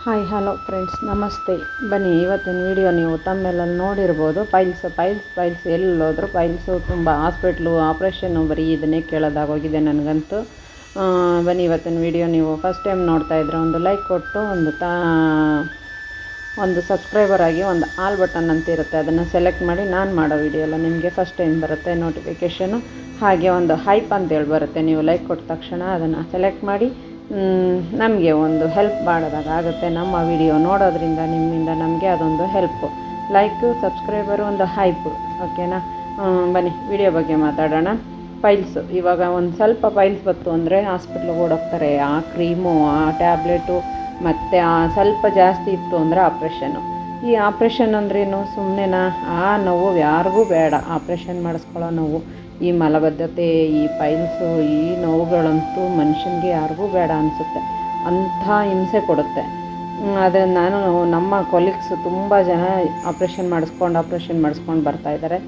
Hi hello friends, ನಮಸ್ತೆ. ಬನ್ನಿ, ಇವತ್ತಿನ ವಿಡಿಯೋ ನೀವು ತಮ್ಮೆಲ್ಲಲ್ಲಿ ನೋಡಿರ್ಬೋದು. ಪೈಲ್ಸ್ ಎಲ್ಲೋದ್ರು ಪೈಲ್ಸು. ತುಂಬ ಹಾಸ್ಪಿಟ್ಲು, ಆಪ್ರೇಷನ್ನು, ಬರೀ ಇದನ್ನೇ ಕೇಳೋದಾಗೋಗಿದೆ ನನಗಂತೂ. ಬನ್ನಿ, ಇವತ್ತಿನ ವಿಡಿಯೋ ನೀವು ಫಸ್ಟ್ ಟೈಮ್ ನೋಡ್ತಾ ಇದ್ರೆ ಒಂದು ಲೈಕ್ ಕೊಟ್ಟು ಒಂದು ಸಬ್ಸ್ಕ್ರೈಬರ್ ಆಗಿ ಒಂದು ಆಲ್ ಬಟನ್ ಅಂತ ಇರುತ್ತೆ, ಅದನ್ನು ಸೆಲೆಕ್ಟ್ ಮಾಡಿ ನಾನು ಮಾಡೋ ವಿಡಿಯೋ ಎಲ್ಲ ನಿಮಗೆ ಫಸ್ಟ್ ಟೈಮ್ ಬರುತ್ತೆ ನೋಟಿಫಿಕೇಷನು. ಹಾಗೆ ಒಂದು ಹೈಪ್ ಅಂತೇಳಿ ಬರುತ್ತೆ, ನೀವು ಲೈಕ್ ಕೊಟ್ಟ ತಕ್ಷಣ ಅದನ್ನು ಸೆಲೆಕ್ಟ್ ಮಾಡಿ ನಮಗೆ ಒಂದು ಹೆಲ್ಪ್ ಮಾಡೋದಾಗ ಆಗುತ್ತೆ. ನಮ್ಮ ವಿಡಿಯೋ ನೋಡೋದ್ರಿಂದ ನಿಮ್ಮಿಂದ ನಮಗೆ ಅದೊಂದು ಹೆಲ್ಪು. ಲೈಕು, ಸಬ್ಸ್ಕ್ರೈಬರು, ಒಂದು ಹೈಪು. ಓಕೆನಾ? ಬನ್ನಿ ವಿಡಿಯೋ ಬಗ್ಗೆ ಮಾತಾಡೋಣ. ಪೈಲ್ಸು, ಇವಾಗ ಒಂದು ಸ್ವಲ್ಪ ಪೈಲ್ಸ್ ಬಂತು ಅಂದರೆ ಹಾಸ್ಪಿಟ್ಲಿಗೆ ಓಡೋಗ್ತಾರೆ. ಆ ಕ್ರೀಮು, ಆ ಟ್ಯಾಬ್ಲೆಟು, ಮತ್ತು ಸ್ವಲ್ಪ ಜಾಸ್ತಿ ಇತ್ತು ಅಂದರೆ ಆಪ್ರೇಷನ್ನು. ಈ ಆಪ್ರೇಷನ್ ಅಂದ್ರೇನು? ಸುಮ್ಮನೆನಾ? ಆ ನೋವು ಯಾರಿಗೂ ಬೇಡ. ಆಪ್ರೇಷನ್ ಮಾಡಿಸ್ಕೊಳ್ಳೋ ನೋವು, ಈ ಮಲಬದ್ಧತೆ, ಈ ಪೈಲ್ಸು, ಈ ನೋವುಗಳಂತೂ ಮನುಷ್ಯನಿಗೆ ಯಾರಿಗೂ ಬೇಡ ಅನಿಸುತ್ತೆ. ಅಂಥ ಹಿಂಸೆ ಕೊಡುತ್ತೆ. ಆದರೆ ನಮ್ಮ ಕೊಲೀಗ್ಸು ತುಂಬ ಜನ ಆಪ್ರೇಷನ್ ಮಾಡಿಸ್ಕೊಂಡು ಬರ್ತಾಯಿದ್ದಾರೆ.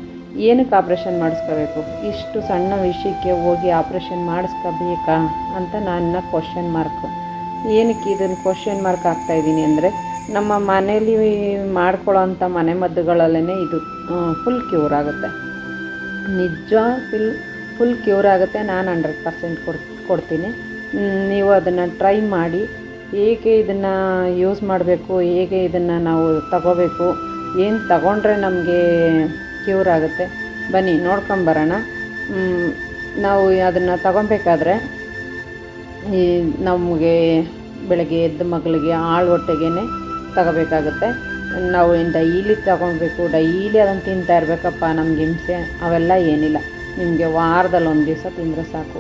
ಏನಕ್ಕೆ ಆಪ್ರೇಷನ್ ಮಾಡಿಸ್ಕೋಬೇಕು? ಇಷ್ಟು ಸಣ್ಣ ವಿಷಯಕ್ಕೆ ಹೋಗಿ ಆಪ್ರೇಷನ್ ಮಾಡಿಸ್ಕೋಬೇಕಾ ಅಂತ ನನ್ನ ಕ್ವಶನ್ ಮಾರ್ಕು. ಏನಕ್ಕೆ ಇದನ್ನು ಕ್ವಶನ್ ಮಾರ್ಕ್ ಆಗ್ತಾಯಿದ್ದೀನಿ ಅಂದರೆ, ನಮ್ಮ ಮನೇಲಿ ಮಾಡ್ಕೊಳ್ಳೋ ಅಂಥ ಮನೆಮದ್ದುಗಳಲ್ಲೇ ಇದು ಫುಲ್ ಕ್ಯೂರ್ ಆಗುತ್ತೆ. ನಿಜ ಫುಲ್ ಕ್ಯೂರ್ ಆಗುತ್ತೆ. ನಾನು 100% ಕೊಡ್ತೀನಿ. ನೀವು ಅದನ್ನು ಟ್ರೈ ಮಾಡಿ. ಹೇಗೆ ಇದನ್ನು ಯೂಸ್ ಮಾಡಬೇಕು, ಹೇಗೆ ಇದನ್ನು ನಾವು ತಗೋಬೇಕು, ಏನು ತಗೊಂಡ್ರೆ ನಮಗೆ ಕ್ಯೂರ್ ಆಗುತ್ತೆ, ಬನ್ನಿ ನೋಡ್ಕೊಂಬರೋಣ. ನಾವು ಅದನ್ನು ತಗೊಬೇಕಾದ್ರೆ ನಮಗೆ ಬೆಳಗ್ಗೆ ಎದ್ದು ಮಗಳಿಗೆ ಆಳು ಹೊಟ್ಟೆಗೇ ತಗೋಬೇಕಾಗುತ್ತೆ. ನಾವು ಡೈಲಿ ತಗೊಳ್ಬೇಕು, ಡೈಲಿ ಅದನ್ನು ತಿಂತಾ ಇರಬೇಕಪ್ಪ, ನಮ್ಗೆ ಹಿಂಸೆ ಅವೆಲ್ಲ ಏನಿಲ್ಲ. ನಿಮಗೆ ವಾರದಲ್ಲಿ ಒಂದು ದಿವಸ ತಿಂದರೆ ಸಾಕು.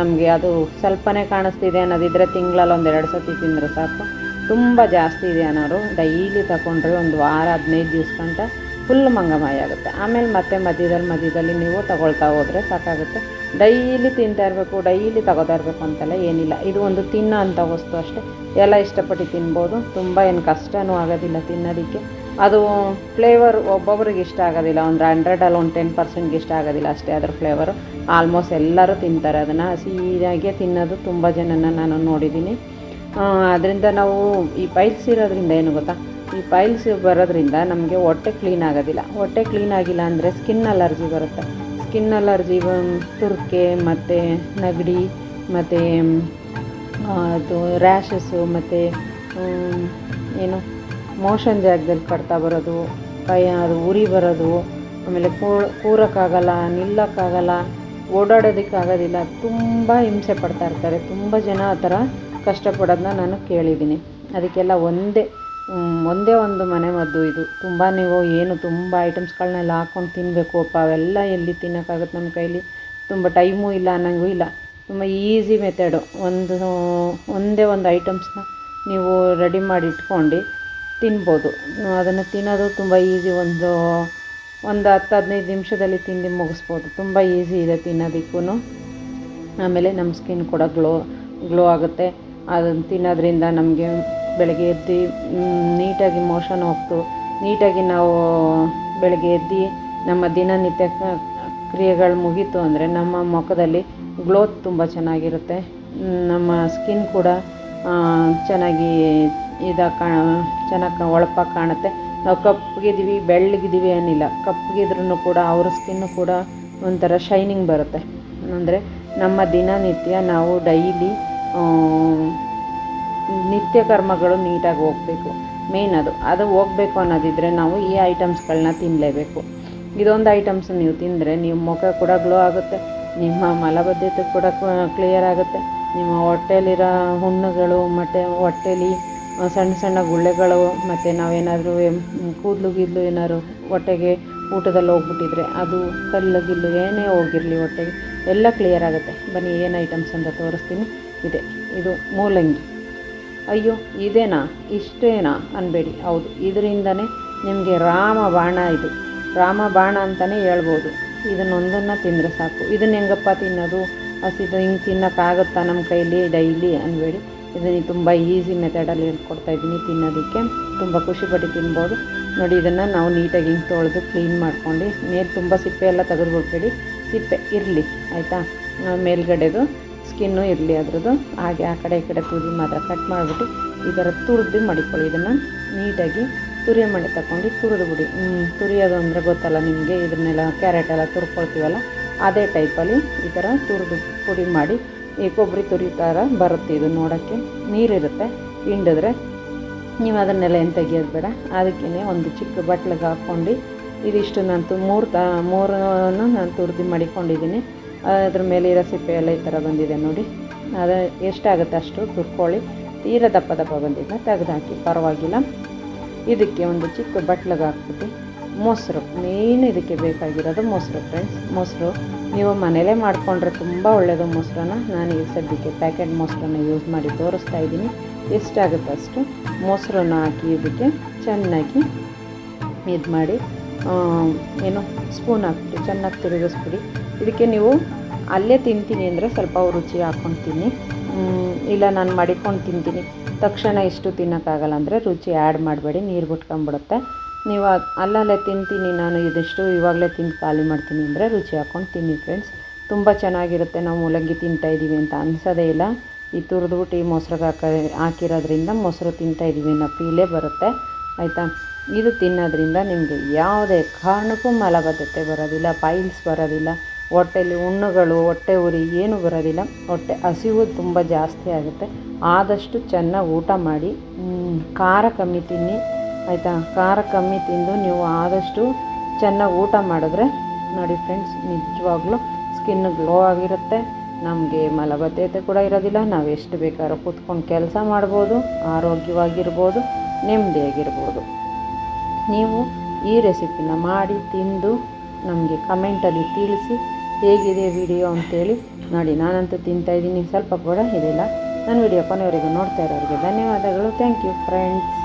ನಮಗೆ ಅದು ಸ್ವಲ್ಪನೇ ಕಾಣಿಸ್ತಿದೆ ಅನ್ನೋದಿದ್ದರೆ ತಿಂಗಳಲ್ಲಿ 1-2 ಸತಿ ತಿಂದರೆ ಸಾಕು. ತುಂಬ ಜಾಸ್ತಿ ಇದೆ ಅನ್ನೋರು ಡೈಲಿ ತಗೊಂಡ್ರೆ ಒಂದು ವಾರ 15 ದಿವಸ ಗಂಟ ಫುಲ್ ಮಂಗಮಾಯ ಆಗುತ್ತೆ. ಆಮೇಲೆ ಮತ್ತೆ ಮಧ್ಯದಲ್ಲಿ ನೀವು ತಗೊಳ್ತಾ ಹೋದರೆ ಸಾಕಾಗುತ್ತೆ. ಡೈಲಿ ತಿಂತಾ ಇರಬೇಕು, ಡೈಲಿ ತಗೋತಾ ಇರಬೇಕು ಅಂತೆಲ್ಲ ಏನಿಲ್ಲ. ಇದು ಒಂದು ತಿನ್ನೋ ಅಂಥ ವಸ್ತು ಅಷ್ಟೇ. ಎಲ್ಲ ಇಷ್ಟಪಟ್ಟು ತಿನ್ಬೋದು. ತುಂಬ ಏನು ಕಷ್ಟವೂ ಆಗೋದಿಲ್ಲ ತಿನ್ನೋದಕ್ಕೆ. ಅದು ಫ್ಲೇವರ್ ಒಬ್ಬೊಬ್ರಿಗೆ ಇಷ್ಟ ಆಗೋದಿಲ್ಲ. ಒಂದು 100ಅಲ್ಲಿ ಒಂದು 10% ಇಷ್ಟ ಆಗೋದಿಲ್ಲ ಅಷ್ಟೇ ಅದರ ಫ್ಲೇವರು. ಆಲ್ಮೋಸ್ಟ್ ಎಲ್ಲರೂ ತಿಂತಾರೆ ಅದನ್ನು. ಹಸಿಯಾಗೆ ತಿನ್ನೋದು ತುಂಬ ಜನನ ನಾನು ನೋಡಿದ್ದೀನಿ. ಅದರಿಂದ ನಾವು ಈ ಪೈಲ್ಸ್ ಇರೋದ್ರಿಂದ ಏನು ಗೊತ್ತಾ, ಈ ಪೈಲ್ಸ್ ಬರೋದ್ರಿಂದ ನಮಗೆ ಹೊಟ್ಟೆ ಕ್ಲೀನ್ ಆಗೋದಿಲ್ಲ. ಹೊಟ್ಟೆ ಕ್ಲೀನ್ ಆಗಿಲ್ಲ ಅಂದರೆ ಸ್ಕಿನ್ ಅಲರ್ಜಿ ಬರುತ್ತೆ. ಸ್ಕಿನ್ ಅಲರ್ಜಿ, ತುರ್ಕೆ, ಮತ್ತು ನೆಗಡಿ, ಮತ್ತು ಅದು ರ್ಯಾಷಸ್ಸು, ಮತ್ತು ಏನು ಮೋಷನ್ ಜಾಗದಲ್ಲಿ ಕಡ್ತಾ ಬರೋದು, ಅದು ಉರಿ ಬರೋದು, ಆಮೇಲೆ ಕೂರೋಕ್ಕಾಗಲ್ಲ, ನಿಲ್ಲೋಕ್ಕಾಗಲ್ಲ, ಓಡಾಡೋದಕ್ಕಾಗೋದಿಲ್ಲ. ತುಂಬ ಹಿಂಸೆ ಪಡ್ತಾ ಇರ್ತಾರೆ. ತುಂಬ ಜನ ಆ ಥರ ಕಷ್ಟಪಡೋದನ್ನ ನಾನು ಕೇಳಿದ್ದೀನಿ. ಅದಕ್ಕೆಲ್ಲ ಒಂದೇ ಒಂದು ಮನೆಮದ್ದು ಇದು. ತುಂಬ ಐಟಮ್ಸ್ಗಳನ್ನೆಲ್ಲ ಹಾಕ್ಕೊಂಡು ತಿನ್ನಬೇಕು ಅಪ್ಪ, ಅವೆಲ್ಲ ಎಲ್ಲಿ ತಿನ್ನೋಕ್ಕಾಗುತ್ತೆ ನಮ್ಮ ಕೈಲಿ. ತುಂಬ ಟೈಮೂ ಇಲ್ಲ ಅನ್ನಂಗೂ ಇಲ್ಲ. ತುಂಬ ಈಸಿ ಮೆಥಡು. ಒಂದೇ ಒಂದು ಐಟಮ್ಸ್ನ ನೀವು ರೆಡಿ ಮಾಡಿ ಇಟ್ಕೊಂಡು ತಿನ್ಬೋದು. ಅದನ್ನು ತಿನ್ನೋದು ತುಂಬ ಈಸಿ. ಒಂದು 10-15 ನಿಮಿಷದಲ್ಲಿ ತಿಂದು ಮುಗಿಸ್ಬೋದು. ತುಂಬ ಈಸಿ ಇದೆ ತಿನ್ನೋದಕ್ಕೂ. ಆಮೇಲೆ ನಮ್ಮ ಸ್ಕಿನ್ ಕೂಡ ಗ್ಲೋ ಆಗುತ್ತೆ. ಅದನ್ನು ತಿನ್ನೋದ್ರಿಂದ ನಮಗೆ ಬೆಳಗ್ಗೆ ಎದ್ದು ನೀಟಾಗಿ ಮೋಷನ್ ಹೋಗ್ತು, ನೀಟಾಗಿ ನಾವು ಬೆಳಗ್ಗೆ ಎದ್ದು ನಮ್ಮ ದಿನನಿತ್ಯ ಕ್ರಿಯೆಗಳು ಮುಗೀತು ಅಂದರೆ ನಮ್ಮ ಮುಖದಲ್ಲಿ ಗ್ಲೋತ್ ತುಂಬ ಚೆನ್ನಾಗಿರುತ್ತೆ. ನಮ್ಮ ಸ್ಕಿನ್ ಕೂಡ ಚೆನ್ನಾಗಿ ಚೆನ್ನಾಗಿ ಹೊಳಪಾಗಿ ಕಾಣುತ್ತೆ. ನಾವು ಕಪ್ಪಗಿದ್ದೀವಿ, ಬೆಳ್ಳಗಿದ್ದೀವಿ ಏನಿಲ್ಲ, ಕಪ್ಪಗಿದ್ರೂ ಕೂಡ ಅವ್ರ ಸ್ಕಿನ್ನು ಕೂಡ ಒಂಥರ ಶೈನಿಂಗ್ ಬರುತ್ತೆ. ಅಂದರೆ ನಮ್ಮ ದಿನನಿತ್ಯ ನಾವು ಡೈಲಿ ನಿತ್ಯ ಕರ್ಮಗಳು ನೀಟಾಗಿ ಹೋಗಬೇಕು. ಮೇನ್ ಅದು ಹೋಗಬೇಕು ಅನ್ನೋದಿದ್ದರೆ ನಾವು ಈ ಐಟಮ್ಸ್ಗಳನ್ನ ತಿನ್ನಲೇಬೇಕು. ಇದೊಂದು ಐಟಮ್ಸ್ ನೀವು ತಿಂದರೆ ನಿಮ್ಮ ಮುಖ ಕೂಡ ಗ್ಲೋ ಆಗುತ್ತೆ, ನಿಮ್ಮ ಮಲಬದ್ಧತೆ ಕೂಡ ಕ್ಲಿಯರ್ ಆಗುತ್ತೆ, ನಿಮ್ಮ ಹೊಟ್ಟೆಲಿರೋ ಹುಣ್ಣುಗಳು, ಮತ್ತು ಹೊಟ್ಟೆಲಿ ಸಣ್ಣ ಗುಳ್ಳೆಗಳು, ಮತ್ತು ನಾವೇನಾದರೂ ಕೂದಲು ಏನಾದ್ರು ಹೊಟ್ಟೆಗೆ ಊಟದಲ್ಲಿ ಹೋಗ್ಬಿಟ್ಟಿದ್ರೆ ಅದು ಕಲ್ಲು ಏನೇ ಹೋಗಿರಲಿ ಹೊಟ್ಟೆಗೆ ಎಲ್ಲ ಕ್ಲಿಯರ್ ಆಗುತ್ತೆ. ಬನ್ನಿ ಏನು ಐಟಮ್ಸ್ ಅಂತ ತೋರಿಸ್ತೀನಿ. ಇದು ಮೂಲಂಗಿ. ಅಯ್ಯೋ ಇದೇನಾ, ಇಷ್ಟೇನಾ ಅನ್ಬೇಡಿ. ಹೌದು, ಇದರಿಂದನೇ ನಿಮಗೆ ರಾಮಬಾಣ. ಇದು ರಾಮಬಾಣ ಅಂತಲೇ ಹೇಳ್ಬೋದು. ಇದನ್ನೊಂದನ್ನು ತಿಂದರೆ ಸಾಕು. ಇದನ್ನು ಹೆಂಗಪ್ಪ ತಿನ್ನೋದು, ಹಸಿದು ಹಿಂಗೆ ತಿನ್ನೋಕ್ಕಾಗುತ್ತಾ ನಮ್ಮ ಕೈಲಿ ಡೈಲಿ ಅನ್ಬೇಡಿ. ಇದನ್ನು ತುಂಬ ಈಸಿ ಮೆಥಡಲ್ಲಿ ಹೇಳ್ಕೊಡ್ತಾಯಿದ್ದೀನಿ ತಿನ್ನೋದಕ್ಕೆ. ತುಂಬ ಖುಷಿಪಟ್ಟು ತಿನ್ಬೋದು. ನೋಡಿ, ಇದನ್ನು ನಾವು ನೀಟಾಗಿ ಹಿಂಗೆ ತೊಳೆದು ಕ್ಲೀನ್ ಮಾಡ್ಕೊಂಡು ಮೇಲೆ ತುಂಬ ಸಿಪ್ಪೆ ಎಲ್ಲ ತೆಗೆದುಬಿಡ್ಬೇಡಿ. ಸಿಪ್ಪೆ ಇರಲಿ, ಆಯಿತಾ? ಮೇಲ್ಗಡೆದು ಸ್ಕಿನ್ನು ಇರಲಿ ಅದ್ರದ್ದು. ಹಾಗೆ ಆ ಕಡೆ ಈ ಕಡೆ ತುದಿ ಮಾತ್ರ ಕಟ್ ಮಾಡಿಬಿಟ್ಟು ಈ ಥರ ತುರಿದು ಮಾಡಿಕೊಳ್ಳಿ. ಇದನ್ನು ನೀಟಾಗಿ ತುರಿಯ ಮಾಡಿ ತಗೊಂಡು ತುರಿದು ಬಿಡಿ. ತುರಿಯೋದು ಅಂದರೆ ಗೊತ್ತಲ್ಲ ನಿಮಗೆ, ಇದನ್ನೆಲ್ಲ ಕ್ಯಾರೆಟ್ ಎಲ್ಲ ತುರ್ಕೊಳ್ತೀವಲ್ಲ ಅದೇ ಟೈಪಲ್ಲಿ ಈ ಥರ ತುರಿದು ಪುಡಿ ಮಾಡಿ, ಈ ಕೊಬ್ಬರಿ ತುರಿ ಥರ ಬರುತ್ತೆ. ಇದು ನೋಡೋಕ್ಕೆ ನೀರಿರುತ್ತೆ, ಹಿಂಡಿದ್ರೆ ನೀವು ಅದನ್ನೆಲ್ಲ ಏನು ತೆಗಿಯೋದು ಬೇಡ. ಅದಕ್ಕೇ ಒಂದು ಚಿಕ್ಕ ಬಟ್ಲಿಗೆ ಹಾಕ್ಕೊಂಡು ಇದಿಷ್ಟು ನಾನು ಮೂರನ್ನು ನಾನು ತುರಿದು ಮಾಡಿಕೊಂಡಿದ್ದೀನಿ. ಅದ್ರ ಮೇಲೆ ಇರೋ ಸಿಪ್ಪೆ ಎಲ್ಲ ಈ ಥರ ಬಂದಿದೆ ನೋಡಿ. ಅದು ಎಷ್ಟಾಗುತ್ತೆ ಅಷ್ಟು ತುರ್ಕೊಳ್ಳಿ. ತೀರ ದಪ್ಪ ಬಂದಿದ್ದ ತೆಗೆದು ಹಾಕಿ ಪರವಾಗಿಲ್ಲ. ಇದಕ್ಕೆ ಒಂದು ಚಿಕ್ಕ ಬಟ್ಲಿಗೆ ಹಾಕ್ಬಿಟ್ಟು ಮೊಸರು, ಮೇಯ್ನ್ ಇದಕ್ಕೆ ಬೇಕಾಗಿರೋದು ಮೊಸರು ಫ್ರೆಂಡ್ಸ್. ಮೊಸರು ನೀವು ಮನೇಲೇ ಮಾಡಿಕೊಂಡ್ರೆ ತುಂಬ ಒಳ್ಳೆಯದು. ಮೊಸರನ್ನ ನಾನು ಈ ಸದ್ಯಕ್ಕೆ ಪ್ಯಾಕೆಟ್ ಮೊಸರನ್ನ ಯೂಸ್ ಮಾಡಿ ತೋರಿಸ್ತಾ ಇದ್ದೀನಿ. ಎಷ್ಟಾಗುತ್ತೆ ಅಷ್ಟು ಮೊಸರನ್ನ ಹಾಕಿ ಇದಕ್ಕೆ ಚೆನ್ನಾಗಿ ಇದು ಮಾಡಿ, ಸ್ಪೂನ್ ಹಾಕ್ಬಿಟ್ಟು ಚೆನ್ನಾಗಿ ತಿರುಗಿಸ್ಬಿಡಿ. ಇದಕ್ಕೆ ನೀವು ಅಲ್ಲೇ ತಿಂತೀನಿ ಅಂದರೆ ಸ್ವಲ್ಪ ರುಚಿ ಹಾಕ್ಕೊಂಡು ಇಲ್ಲ ನಾನು ಮಾಡಿಕೊಂಡು ತಿಂತೀನಿ ತಕ್ಷಣ ಇಷ್ಟು ತಿನ್ನೋಕ್ಕಾಗಲ್ಲ ಅಂದರೆ ರುಚಿ ಆ್ಯಡ್ ಮಾಡಬೇಡಿ, ನೀರು ಬಿಟ್ಕೊಂಬಿಡುತ್ತೆ. ನೀವು ಅಲ್ಲಲ್ಲೇ ತಿಂತೀನಿ ನಾನು ಇದಿಷ್ಟು ಇವಾಗಲೇ ತಿಂದು ಖಾಲಿ ಮಾಡ್ತೀನಿ ಅಂದರೆ ರುಚಿ ಹಾಕ್ಕೊಂಡು ತಿನ್ನಿ ಫ್ರೆಂಡ್ಸ್. ತುಂಬ ಚೆನ್ನಾಗಿರುತ್ತೆ. ನಾವು ಮೂಲಂಗಿ ತಿಂತಾಯಿದ್ದೀವಿ ಅಂತ ಅನಿಸೋದೇ ಇಲ್ಲ. ಈ ತುರಿದ್ಬಿಟ್ಟು ಈ ಮೊಸರಿಗೆ ಹಾಕಿರೋದ್ರಿಂದ ಮೊಸರು ತಿಂತಾಯಿದ್ದೀವಿ ಅನ್ನೋ ಫೀಲೇ ಬರುತ್ತೆ ಆಯಿತಾ. ಇದು ತಿನ್ನೋದ್ರಿಂದ ನಿಮಗೆ ಯಾವುದೇ ಕಾರಣಕ್ಕೂ ಮಲಬದ್ಧತೆ ಬರೋದಿಲ್ಲ, ಪೈಲ್ಸ್ ಬರೋದಿಲ್ಲ, ಹೊಟ್ಟೆಲಿ ಹುಣ್ಣುಗಳು, ಹೊಟ್ಟೆ ಉರಿ ಏನೂ ಬರೋದಿಲ್ಲ. ಹೊಟ್ಟೆ ಹಸಿವು ತುಂಬ ಜಾಸ್ತಿ ಆಗುತ್ತೆ. ಆದಷ್ಟು ಚೆನ್ನಾಗಿ ಊಟ ಮಾಡಿ, ಖಾರ ಕಮ್ಮಿ ತಿನ್ನಿ ಆಯಿತಾ. ಖಾರ ಕಮ್ಮಿ ತಿಂದು ನೀವು ಆದಷ್ಟು ಚೆನ್ನಾಗಿ ಊಟ ಮಾಡಿದ್ರೆ ನೋಡಿ ಫ್ರೆಂಡ್ಸ್, ನಿಜವಾಗ್ಲೂ ಸ್ಕಿನ್ ಗ್ಲೋ ಆಗಿರುತ್ತೆ. ನಮಗೆ ಮಲಬದ್ಧತೆ ಕೂಡ ಇರೋದಿಲ್ಲ. ನಾವು ಎಷ್ಟು ಬೇಕಾದ್ರೂ ಕೂತ್ಕೊಂಡು ಕೆಲಸ ಮಾಡ್ಬೋದು, ಆರೋಗ್ಯವಾಗಿರ್ಬೋದು, ನೆಮ್ಮದಿಯಾಗಿರ್ಬೋದು. ನೀವು ಈ ರೆಸಿಪಿನ ಮಾಡಿ ತಿಂದು ನಮಗೆ ಕಮೆಂಟಲ್ಲಿ ತಿಳಿಸಿ ಹೇಗಿದೆ ವಿಡಿಯೋ ಅಂತೇಳಿ. ನೋಡಿ ನಾನಂತೂ ತಿಂತಾಯಿದ್ದೀನಿ, ಸ್ವಲ್ಪ ಕೂಡ ಇದಿಲ್ಲ. ನನ್ನ ವಿಡಿಯೋ ಕೊನೆಯವರೆಗೂ ನೋಡ್ತಾ ಇರೋರಿಗೆ ಧನ್ಯವಾದಗಳು. Thank you friends.